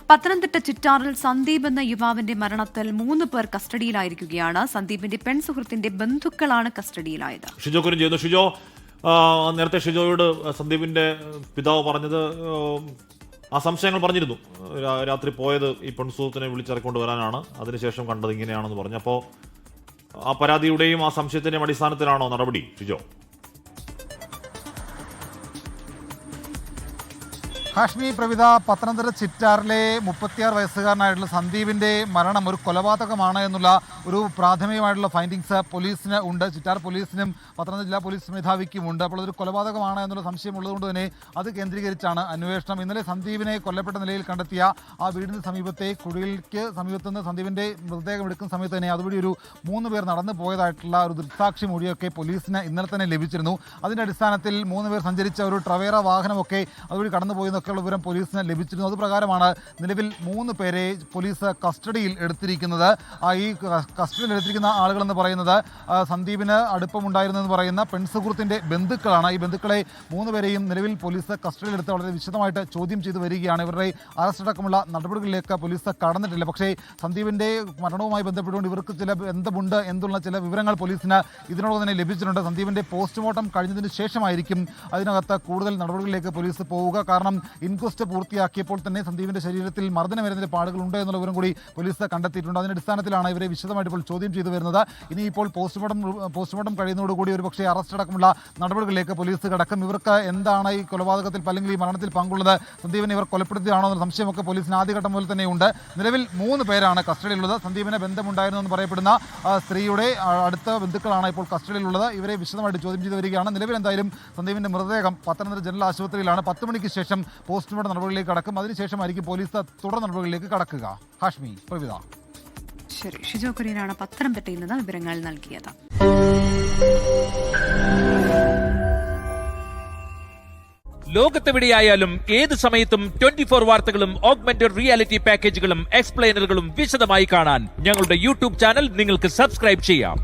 പത്തനംതിട്ട ചിറ്റാറിൽ സന്ദീപ് എന്ന യുവാവിന്റെ മരണത്തിൽ 3 പേർ കസ്റ്റഡിയിലായിരിക്കുകയാണ്. സന്ദീപിന്റെ പെൺസുഹൃത്തിന്റെ ബന്ധുക്കളാണ് കസ്റ്റഡിയിലായത്. ഷിജോ കുര്യൻ ചെയ്യുന്നു. ഷിജോ, നേരത്തെ ഷിജോയോട് സന്ദീപിന്റെ പിതാവ് പറഞ്ഞത് ആ സംശയങ്ങൾ പറഞ്ഞിരുന്നു. രാത്രി പോയത് ഈ പെൺസുഹൃത്തിനെ വിളിച്ചിറക്കൊണ്ട് വരാനാണ്, അതിനുശേഷം കണ്ടത് ഇങ്ങനെയാണെന്ന് പറഞ്ഞു. അപ്പോൾ ആ പരാതിയുടെയും ആ സംശയത്തിന്റെയും അടിസ്ഥാനത്തിലാണോ നടപടി, ഷിജോ? ഹാഷ്മി, പ്രവിധ, പത്തനംതിട്ട ചിറ്റാറിലെ 36 വയസ്സുകാരനായിട്ടുള്ള സന്ദീപിന്റെ മരണം ഒരു കൊലപാതകമാണ് എന്നുള്ള ഒരു പ്രാഥമികമായിട്ടുള്ള ഫൈൻഡിങ്സ് പോലീസിന് ഉണ്ട്. ചിറ്റാർ പോലീസിനും പത്തനംതിട്ട ജില്ലാ പോലീസ് മേധാവിക്കുമുണ്ട്. അപ്പോൾ അതൊരു കൊലപാതകമാണ് എന്നുള്ള സംശയമുള്ളതുകൊണ്ട് തന്നെ അത് കേന്ദ്രീകരിച്ചാണ് അന്വേഷണം. ഇന്നലെ സന്ദീപിനെ കൊല്ലപ്പെട്ട നിലയിൽ കണ്ടെത്തിയ ആ വീടിന് സമീപത്തെ കുഴികൾക്ക് സമീപത്ത് നിന്ന് സന്ദീപിന്റെ മൃതദേഹം എടുക്കുന്ന സമയത്ത് തന്നെ അതുവഴി ഒരു 3 പേർ നടന്നു പോയതായിട്ടുള്ള ഒരു ദൃക്സാക്ഷി മൊഴിയൊക്കെ പോലീസിന് ഇന്നലെ തന്നെ ലഭിച്ചിരുന്നു. അതിന്റെ അടിസ്ഥാനത്തിൽ 3 പേർ സഞ്ചരിച്ച ഒരു ട്രവേറ വാഹനമൊക്കെ അതുവഴി കടന്നുപോയി വിവരം പോലീസിന് ലഭിച്ചിരുന്നു. അതുപ്രകാരമാണ് നിലവിൽ 3 പേരെ പോലീസ് കസ്റ്റഡിയിൽ എടുത്തിരിക്കുന്നത്. ഈ കസ്റ്റഡിയിൽ എടുത്തിരിക്കുന്ന ആളുകളെന്ന് പറയുന്നത് സന്ദീപിന് അടുപ്പമുണ്ടായിരുന്നെന്ന് പറയുന്ന പെൺസുഹൃത്തിന്റെ ബന്ധുക്കളാണ്. ഈ ബന്ധുക്കളെ 3 പേരെയും നിലവിൽ പോലീസ് കസ്റ്റഡിയിൽ എടുത്ത് വളരെ വിശദമായിട്ട് ചോദ്യം ചെയ്തു വരികയാണ്. ഇവരുടെ അറസ്റ്റ് അടക്കമുള്ള നടപടികളിലേക്ക് പോലീസ് കടന്നിട്ടില്ല. പക്ഷേ സന്ദീപിന്റെ മരണവുമായി ബന്ധപ്പെട്ടുകൊണ്ട് ഇവർക്ക് ചില ബന്ധമുണ്ട് എന്നുള്ള ചില വിവരങ്ങൾ പോലീസിന് ഇതിനോട് തന്നെ ലഭിച്ചിട്ടുണ്ട്. സന്ദീപിന്റെ പോസ്റ്റ്മോർട്ടം കഴിഞ്ഞതിന് ശേഷമായിരിക്കും അതിനകത്ത് കൂടുതൽ നടപടികളിലേക്ക് പോലീസ് പോവുക. കാരണം ഇൻക്വസ്റ്റ് പൂർത്തിയാക്കിയപ്പോൾ തന്നെ സന്ദീപിന്റെ ശരീരത്തിൽ മർദ്ദനമേറ്റതിന്റെ പാടുകളുണ്ട് എന്നുള്ള വിവരം കൂടി പോലീസ് കണ്ടെത്തിയിട്ടുണ്ട്. അതിന്റെ അടിസ്ഥാനത്തിലാണ് ഇവരെ വിശദമായിട്ട് ഇപ്പോൾ ചോദ്യം ചെയ്തു വരുന്നത്. ഇനിയിപ്പോൾ പോസ്റ്റ്മോർട്ടം കഴിയുന്നതോടുകൂടി ഒരുപക്ഷെ അറസ്റ്റ് അടക്കമുള്ള നടപടികളിലേക്ക് പോലീസ് കടക്കും. ഇവർക്ക് എന്താണ് ഈ കൊലപാതകത്തിൽ അല്ലെങ്കിൽ ഈ മരണത്തിൽ പങ്കുള്ളത്, സന്ദീപിനെ ഇവർ കൊലപ്പെടുത്തിയതാണോ എന്ന സംശയമൊക്കെ പോലീസിന് ആദ്യഘട്ടം മുതൽ തന്നെ ഉണ്ട്. നിലവിൽ 3 പേരാണ് കസ്റ്റഡിയിലുള്ളത്. സന്ദീപിന് ബന്ധമുണ്ടായിരുന്നു എന്ന് പറയപ്പെടുന്ന സ്ത്രീയുടെ അടുത്ത ബന്ധുക്കളാണ് ഇപ്പോൾ കസ്റ്റഡിയിലുള്ളത്. ഇവരെ വിശദമായിട്ട് ചോദ്യം ചെയ്തു വരികയാണ്. നിലവിൽ എന്തായാലും സന്ദീപിന്റെ മൃതദേഹം പത്തനംതിട്ട ജനറൽ ആശുപത്രിയിലാണ്. 10 മണിക്ക് ശേഷം പോസ്റ്റ്മോർട്ടം നടപടികളിലേക്ക് കടക്കും. അതിനുശേഷമായിരിക്കും പോലീസ് തുടർ നടപടികളിലേക്ക് കടക്കുക. ഹാഷ്മി, പ്രവിധ. ശരി, ഷിജോ കുര്യനാണ് പത്തനംതിട്ടയിൽ നിന്ന് വിവരങ്ങൾ നൽകിയത്. ലോകത്തെവിടെയായാലും ഏത് സമയത്തും 24 വാർത്തകളും ഓഗ്മെന്റഡ് റിയാലിറ്റി പാക്കേജുകളും എക്സ്പ്ലെയിനറുകളും വിശദമായി കാണാൻ ഞങ്ങളുടെ യൂട്യൂബ് ചാനൽ നിങ്ങൾക്ക് സബ്സ്ക്രൈബ് ചെയ്യാം.